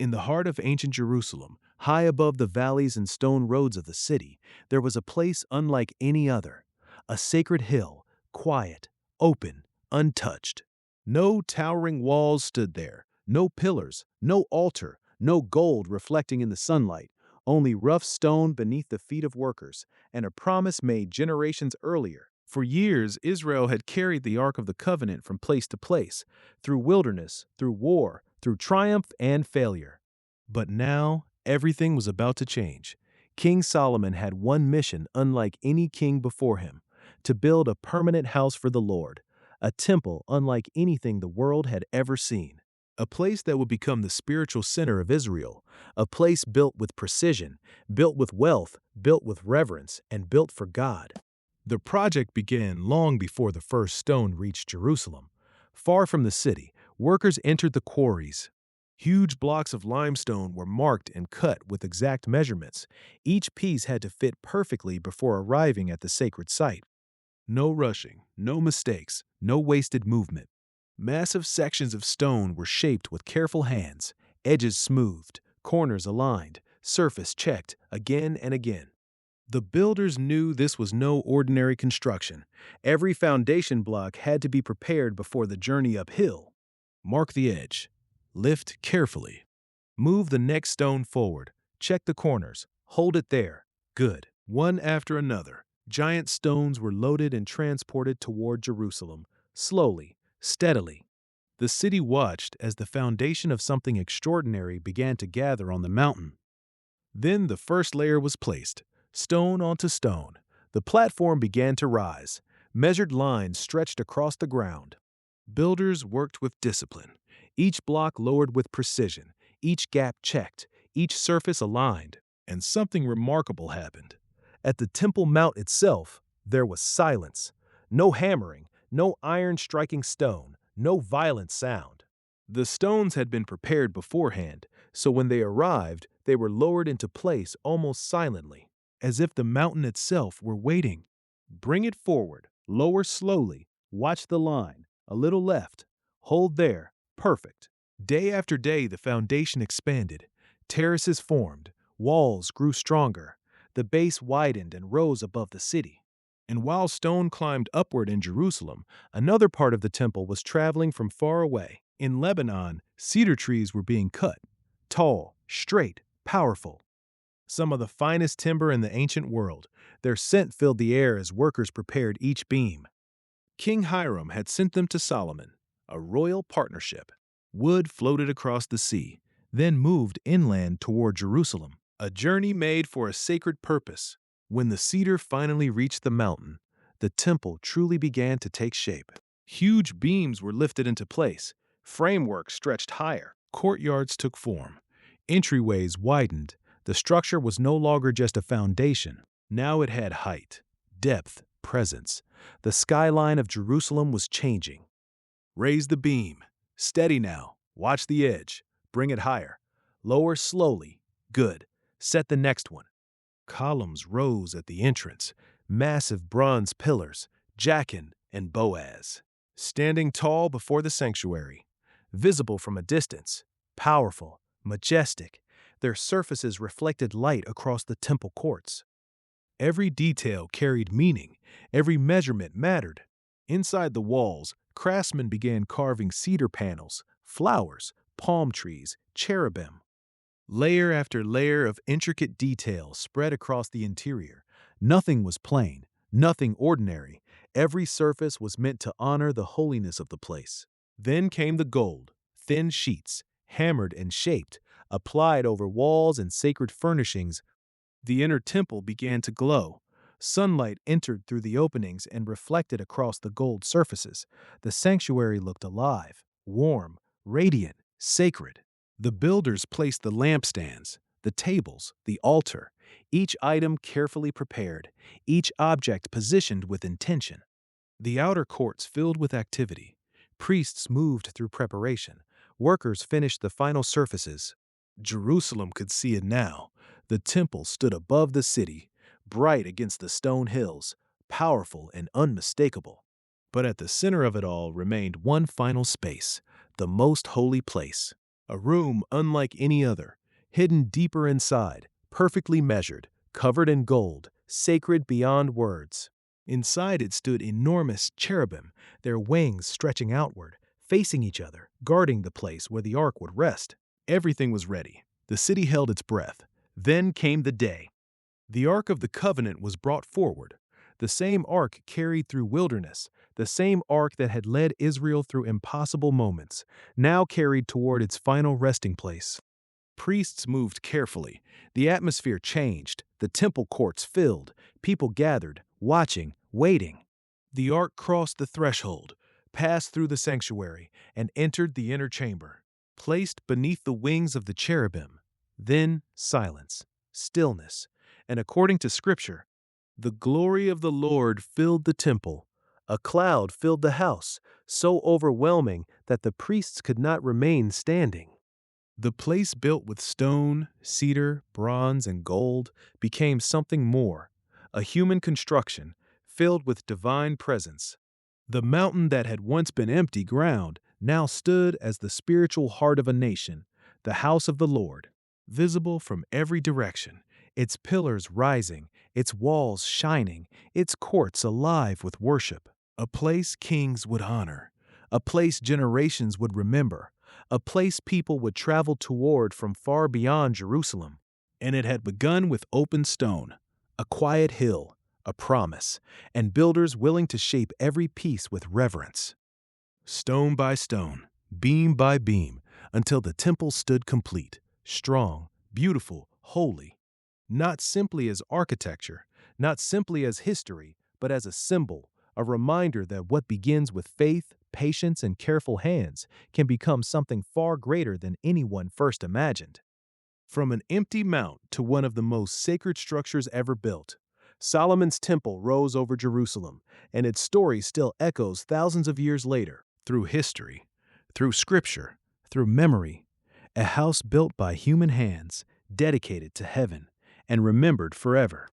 In the heart of ancient Jerusalem, high above the valleys and stone roads of the city, there was a place unlike any other, a sacred hill, quiet, open, untouched. No towering walls stood there, no pillars, no altar, no gold reflecting in the sunlight, only rough stone beneath the feet of workers, and a promise made generations earlier. For years, Israel had carried the Ark of the Covenant from place to place, through wilderness, through war, through triumph and failure. But now, everything was about to change. King Solomon had one mission unlike any king before him: to build a permanent house for the Lord, a temple unlike anything the world had ever seen. A place that would become the spiritual center of Israel, a place built with precision, built with wealth, built with reverence, and built for God. The project began long before the first stone reached Jerusalem. Far from the city, workers entered the quarries. Huge blocks of limestone were marked and cut with exact measurements. Each piece had to fit perfectly before arriving at the sacred site. No rushing, no mistakes, no wasted movement. Massive sections of stone were shaped with careful hands, edges smoothed, corners aligned, surface checked again and again. The builders knew this was no ordinary construction. Every foundation block had to be prepared before the journey uphill. Mark the edge. Lift carefully. Move the next stone forward. Check the corners. Hold it there. Good. One after another, giant stones were loaded and transported toward Jerusalem, slowly, steadily. The city watched as the foundation of something extraordinary began to gather on the mountain. Then the first layer was placed, stone onto stone. The platform began to rise. Measured lines stretched across the ground. Builders worked with discipline, each block lowered with precision, each gap checked, each surface aligned, and something remarkable happened. At the Temple Mount itself, there was silence. No hammering, no iron striking stone, no violent sound. The stones had been prepared beforehand, so when they arrived, they were lowered into place almost silently, as if the mountain itself were waiting. Bring it forward, lower slowly, watch the line, a little left, hold there, perfect. Day after day the foundation expanded, terraces formed, walls grew stronger, the base widened and rose above the city. And while stone climbed upward in Jerusalem, another part of the temple was traveling from far away. In Lebanon, cedar trees were being cut, tall, straight, powerful. Some of the finest timber in the ancient world. Their scent filled the air as workers prepared each beam. King Hiram had sent them to Solomon, a royal partnership. Wood floated across the sea, then moved inland toward Jerusalem, a journey made for a sacred purpose. When the cedar finally reached the mountain, the temple truly began to take shape. Huge beams were lifted into place, framework stretched higher, courtyards took form, entryways widened. The structure was no longer just a foundation. Now it had height, depth, presence. The skyline of Jerusalem was changing. Raise the beam. Steady now. Watch the edge. Bring it higher. Lower slowly. Good. Set the next one. Columns rose at the entrance, massive bronze pillars, Jachin and Boaz, standing tall before the sanctuary, visible from a distance, powerful, majestic. Their surfaces reflected light across the temple courts. Every detail carried meaning, every measurement mattered. Inside the walls, craftsmen began carving cedar panels, flowers, palm trees, cherubim. Layer after layer of intricate detail spread across the interior. Nothing was plain, nothing ordinary. Every surface was meant to honor the holiness of the place. Then came the gold, thin sheets, hammered and shaped, applied over walls and sacred furnishings. The inner temple began to glow. Sunlight entered through the openings and reflected across the gold surfaces. The sanctuary looked alive, warm, radiant, sacred. The builders placed the lampstands, the tables, the altar, each item carefully prepared, each object positioned with intention. The outer courts filled with activity. Priests moved through preparation. Workers finished the final surfaces. Jerusalem could see it now. The temple stood above the city, bright against the stone hills, powerful and unmistakable. But at the center of it all remained one final space, the most holy place. A room unlike any other, hidden deeper inside, perfectly measured, covered in gold, sacred beyond words. Inside it stood enormous cherubim, their wings stretching outward, facing each other, guarding the place where the ark would rest. Everything was ready. The city held its breath. Then came the day. The Ark of the Covenant was brought forward. The same ark carried through wilderness, the same ark that had led Israel through impossible moments, now carried toward its final resting place. Priests moved carefully. The atmosphere changed. The temple courts filled. People gathered, watching, waiting. The ark crossed the threshold, passed through the sanctuary, and entered the inner chamber. Placed beneath the wings of the cherubim. Then silence, stillness, and according to Scripture, the glory of the Lord filled the temple. A cloud filled the house, so overwhelming that the priests could not remain standing. The place built with stone, cedar, bronze, and gold became something more, a human construction filled with divine presence. The mountain that had once been empty ground now stood as the spiritual heart of a nation, the house of the Lord, visible from every direction, its pillars rising, its walls shining, its courts alive with worship. A place kings would honor, a place generations would remember, a place people would travel toward from far beyond Jerusalem. And it had begun with open stone, a quiet hill, a promise, and builders willing to shape every piece with reverence. Stone by stone, beam by beam, until the temple stood complete, strong, beautiful, holy. Not simply as architecture, not simply as history, but as a symbol, a reminder that what begins with faith, patience, and careful hands can become something far greater than anyone first imagined. From an empty mount to one of the most sacred structures ever built, Solomon's temple rose over Jerusalem, and its story still echoes thousands of years later, through history, through scripture, through memory. A house built by human hands, dedicated to heaven, and remembered forever.